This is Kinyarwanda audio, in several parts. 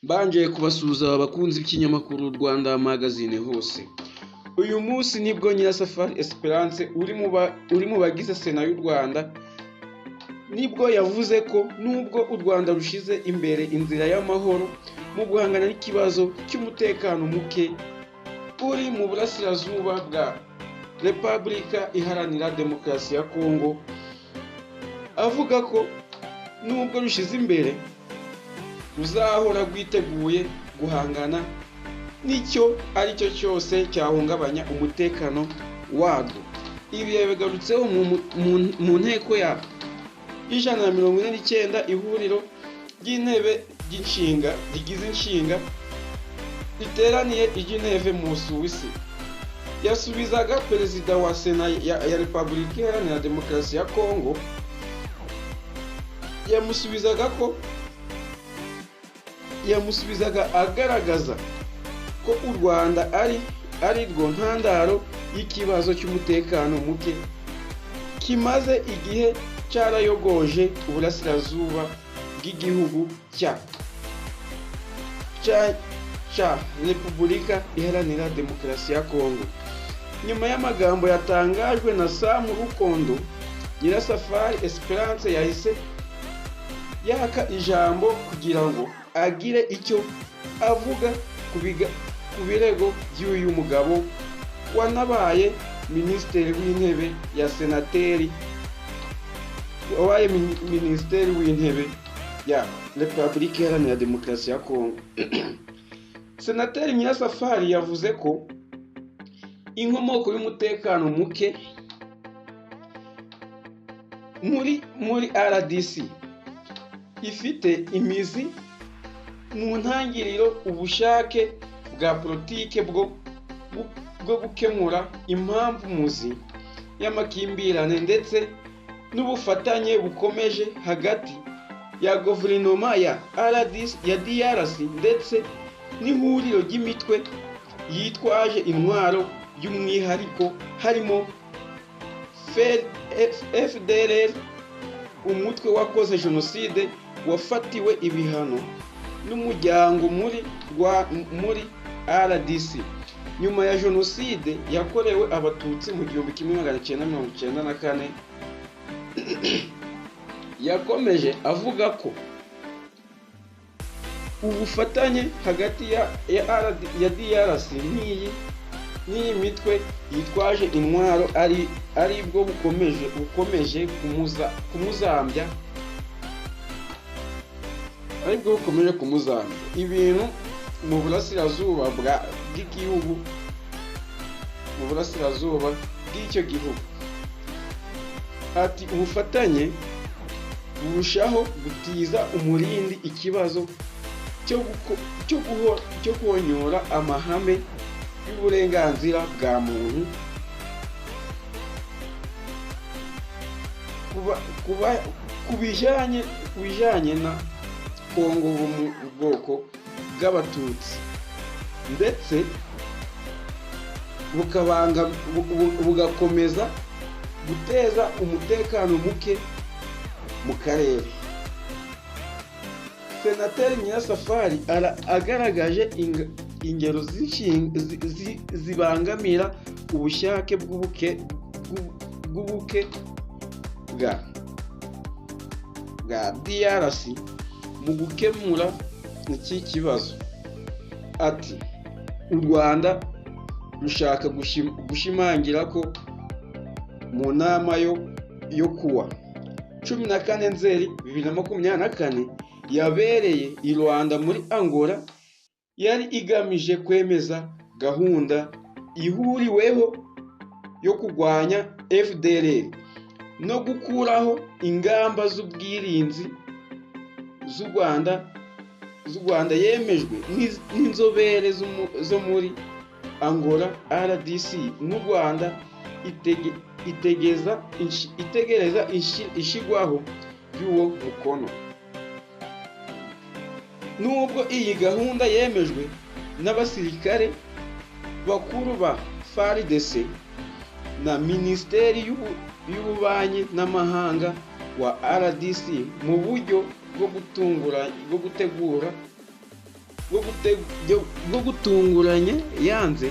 Mbanje kubasuhuza abakunzi b'ikinyamakuru Rwanda magazine hose. Uyu munsi nibwo Nyirasafari Esperance uri mu bagize Sena y'u Rwanda nibwo yavuze ko nubwo u Rwanda rushize imbere inzira y'amahoro mu guhangana n'ikibazo cy'umutekano muke uri mu burasirazuba bwa Repubulika Iharanira Demokarasi ya Kongo, avuga ko nubwo rushize imbere ruzahora rwiteguye guhangana n'icyo ari cyo cyose cyahungabanya umutekano warwo. Ibi yabigarutseho mu nteko ya 149 ihuriro ry'intebe ry'inshinga rigize inshinga riteraniye i Geneve mu Busuwisi. Yasubizaga perezida wa Sena ya Repubulika Iharanira Demokarasi ya Kongo, yamusubizaga agaragaza ko u Rwanda ari rwo ntandaro y'ikibazo cy'umutekano muke kimaze igihe cyarayogoje uburasirazuba bw'igihugu cya Repubulika Iharanira Demokarasi ya Kongo. Nyuma y'amagambo yatangajwe na Sam Rukondo, Nyirasafari Esperance yahise yaka ijambo kugira ngo agire icyo avuga ku birego by'uyu mugabo wanabaye minisitiri w'intebe ya senateri wabaye minisitiri w'intebe ya Repubulika Iharanira Demokarasi ya Kongo. Senateri Nyirasafari yavuze ko inkomoko y'umutekano muke muri RDC ifite imizi mu ntangiriro ubushake bwa politike bwo gukemura impamvu muzi y'amakimbirane ndetse n'ubufatanye bukomeje hagati ya guverinoma ya DRC ndetse n'ihuriro ry'imitwe yitwaje intwaro by'umwihariko harimo FDLR, umutwe wakoze jenoside wafatiwe ibihano n'umuryango muri RDC nyuma ya jenoside yakorewe abatutsi mu 1994. Yakomeje avuga ko ubufatanye hagati ya DRC n'iyi mitwe yitwaje intwaro ari bwo bukomeje kumuzambya ibintu mu burasirazuba bw'igihugu, mu burasirazuba bw'icyo gihugu. Ati ubufatanye burushaho gutiza umurindi ikibazo cyo konyora amahame y'uburenganzira bwa muntu ku bijyanye na Kongo mu bwoko bw'abatutsi ndetse bugakomeza guteza umutekano muke mu karere. Senateri Nyirasafari agaragaje ingero zibangamira ubushake bw'ubuke bwa DRC mu gukemura iki kibazo. Ati u Rwanda rushaka gushimangira ko mu nama yo kuwa 14 Nzeri 2024 yabereye i Rwanda muri Angola yari igamije kwemeza gahunda ihuriweho yo kurwanya FDLR no gukuraho ingamba z'ubwirinzi z'u Rwanda yemejwe n'inzobere zo muri Angola. RDC n'u Rwanda itegereza ishigwaho y'uwo mukono. Nubwo iyi gahunda yemejwe n'abasirikare bakuru ba FARDC na Minisiteri y'Ububanyi n'Amahanga wa RDC mu buryo bwo gutegura bwo gutunguranya yanze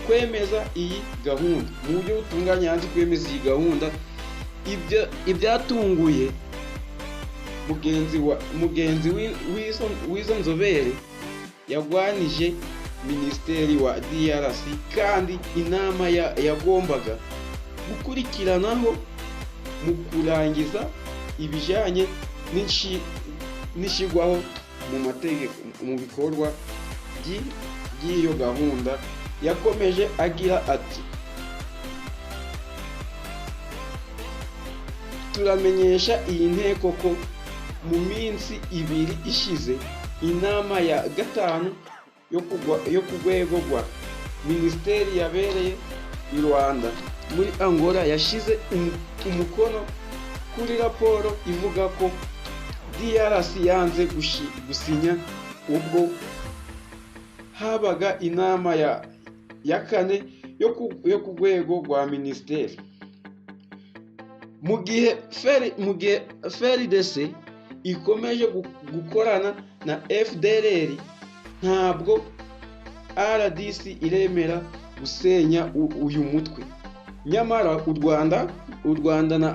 kwemeza iyi gahunda. Mu buryo butunguranye yanze kwemeza iyi gahunda. Ibyatunguye mugenzi w'izo nzobere yagwanije minisiteri wa DRC, kandi inama yagombaga gukurikiranaho mu kurangiza ibijyanye n'ishyirwaho mu mategeko mu bikorwa by'iyo gahunda. Yakomeje agira ati, turamenyesha iyi nteko ko mu minsi 2 ishize inama ya gatanu yo ku rwego rwa minisiteri yabereye i Rwanda muri Angola yashyize umukono kuri raporo ivuga ko DRC yanze gusinya ubwo habaga inama ya kane yo ku rwego rwa minisiteri. Mu gihe FARDC ikomeje gukorana na FDLR, ntabwo RDC iremera gusenya uyu mutwe. Nyamara u Rwanda na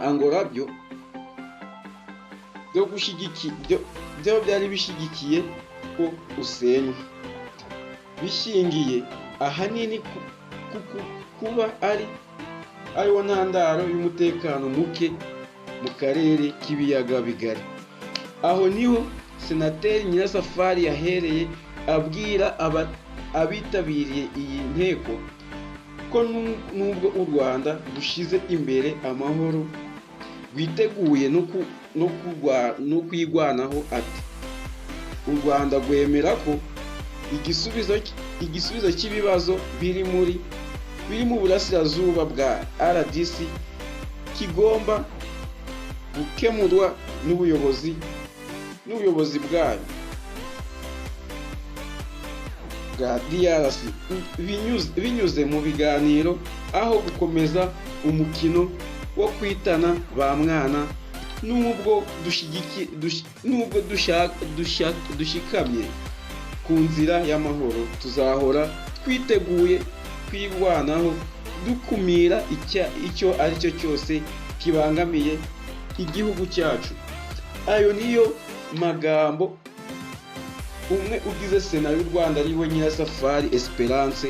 Angola byo byari bishyigikiye ko usenywa, bishingiye ahanini kuba ariwo ntandaro y'umutekano muke mu karere k'ibiyaga bigari. Aho niho Senateri Nyirasafari yahereye abwira abitabiriye iyi nteko ko nubwo u Rwanda rushyize imbere amahoro, rwiteguye no kwigwanaho. Ati, u Rwanda rwemera ko igisubizo cy'ibibazo biri mu burasirazuba bwa RDC kigomba gukemurwa n'ubuyobozi bwayo bwa DRC binyuze mu biganiro, aho gukomeza umukino wo kwitana ba mwana. Nubwo dushikamye ku nzira y'amahoro, tuzahora twiteguye kwirwanaho dukumira icyo ari cyo cyose kibangamiye igihugu cyacu. Ayo niyo magambo umwe ugize Sena y'u Rwanda ariwe Nyirasafari Esperance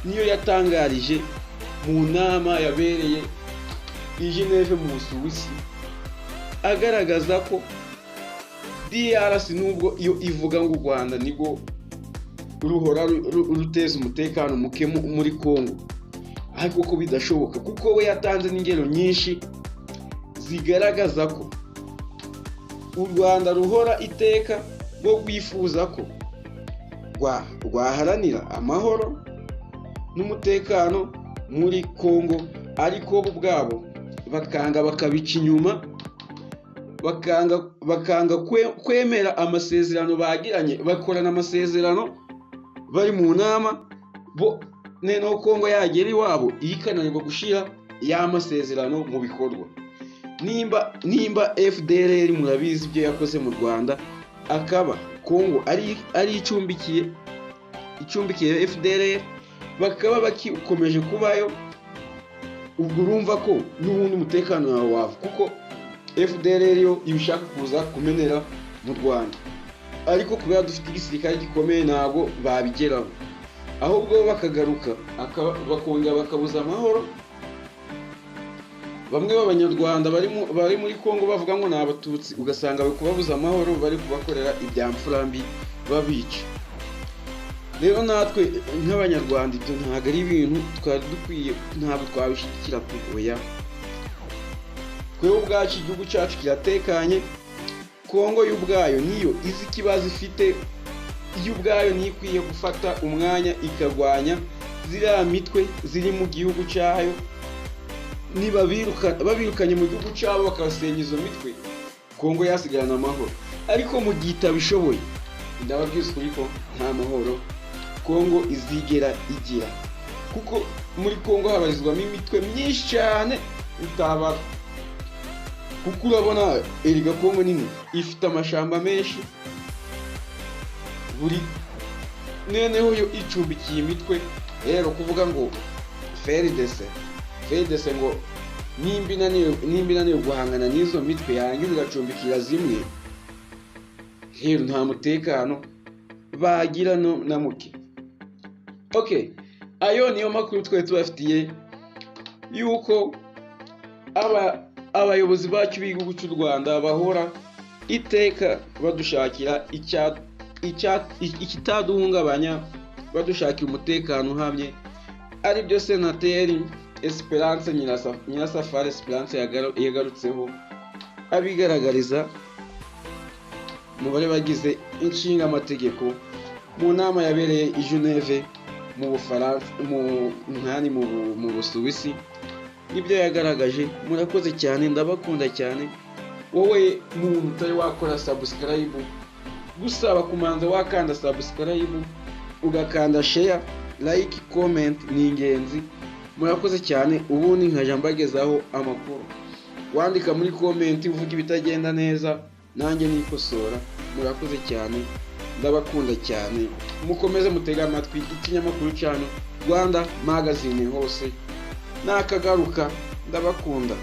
niyo yatangarije mu nama yabereye i Geneve mu Busuwisi, agaragaza ko DRC nubwo iyo ivuga ngo u Rwanda nibwo ruhora ruteza umutekano muke muri Congo, ariko ko bidashoboka, kuko we yatanze n'ingero nyinshi zigaragaza ko u Rwanda ruhora iteka rwo rwifuza ko rwaharanira amahoro n'umutekano muri Congo, ariko bo ubwabo bakanga bakabica inyuma, bakanga kwemera amasezerano bagiranye, bakorana amasezerano bari mu nama, bo noneho Congo yagera iwabo ikananirwa gushyira ya masezerano mu bikorwa. Nimba FDLR murabizi ibyo yakoze mu Rwanda, akaba Congo ari icumbikiye FDLR, bakaba bakikomeje kubayo, ubwo urumva ko n'ubundi umutekano wawe wava, kuko FDLR yo ibishaka kuza kumenera mu Rwanda, ariko kubera dufite igisirikare gikomeye ntabwo babigeraho, ahubwo bakagaruka bakongera bakabuza amahoro. Bamwe b'Abanyarwanda bari muri Congo bavuga ngo ni Abatutsi, ugasanga bari kubabuza amahoro, bari kubakorera ibyamfurambi babica. Rero natwe nk'Abanyarwanda ibyo ntabwo ari ibintu twari dukwiye, ntabwo twabishyigikira oya. Twebwe ubwacu igihugu cyacu kiratekanye, Congo y'ubwayo niyo izi ikibazo ifite, iyo ubwayo niyo ikwiye gufata umwanya ikarwanya ziriya mitwe ziri mu gihugu cyayo. Niba babirukanye mu gihugu cyabo bakasenya izo mitwe, Congo yasigarana amahoro. Ariko mu gihe itabishoboye, ndababwiza ukuri ko nta mahoro Congo izigera igira, kuko muri Congo habarizwamo imitwe myinshi cyane utabara. kuko urabona erega Kongo nini ifite amashamba menshi, buri noneho yo icumbikiye imitwe. Rero kuvuga ngo FARDC ngo nimba inaniwe guhangana n'izo mitwe yarangiza igacumbikira zimwe, rero nta mutekano bagira na muke. Okay, ayo niyo makuru twari tubafitiye yuko abayobozi bacu b'igihugu cy'u Rwanda bahora iteka badushakira ikitaduhungabanya, badushakira umutekano uhamye, aribyo Senateri Esperance Nyirasafari Esperance yagarutseho abigaragariza mu bari bagize inshinga amategeko mu nama yabereye i Geneve mu Bufaransa, mu Busuwisi. Ibyo yagaragaje. Murakoze cyane, ndabakunda cyane. Wowe muntu utari wakora subscribe, gusaba kumanza wakanda subscribe, ugakanda share, like, comment, ni ingenzi. Murakoze cyane. Ubundi nkaja mbagezaho amakuru, wandika muri comment uvuga ibitagenda neza, nanjye nikosora. Murakoze cyane, ndabakunda cyane. Mukomeze mutega amatwi ikinyamakuru cyane Rwanda Magazine hose nakagaruka. Ndabakunda.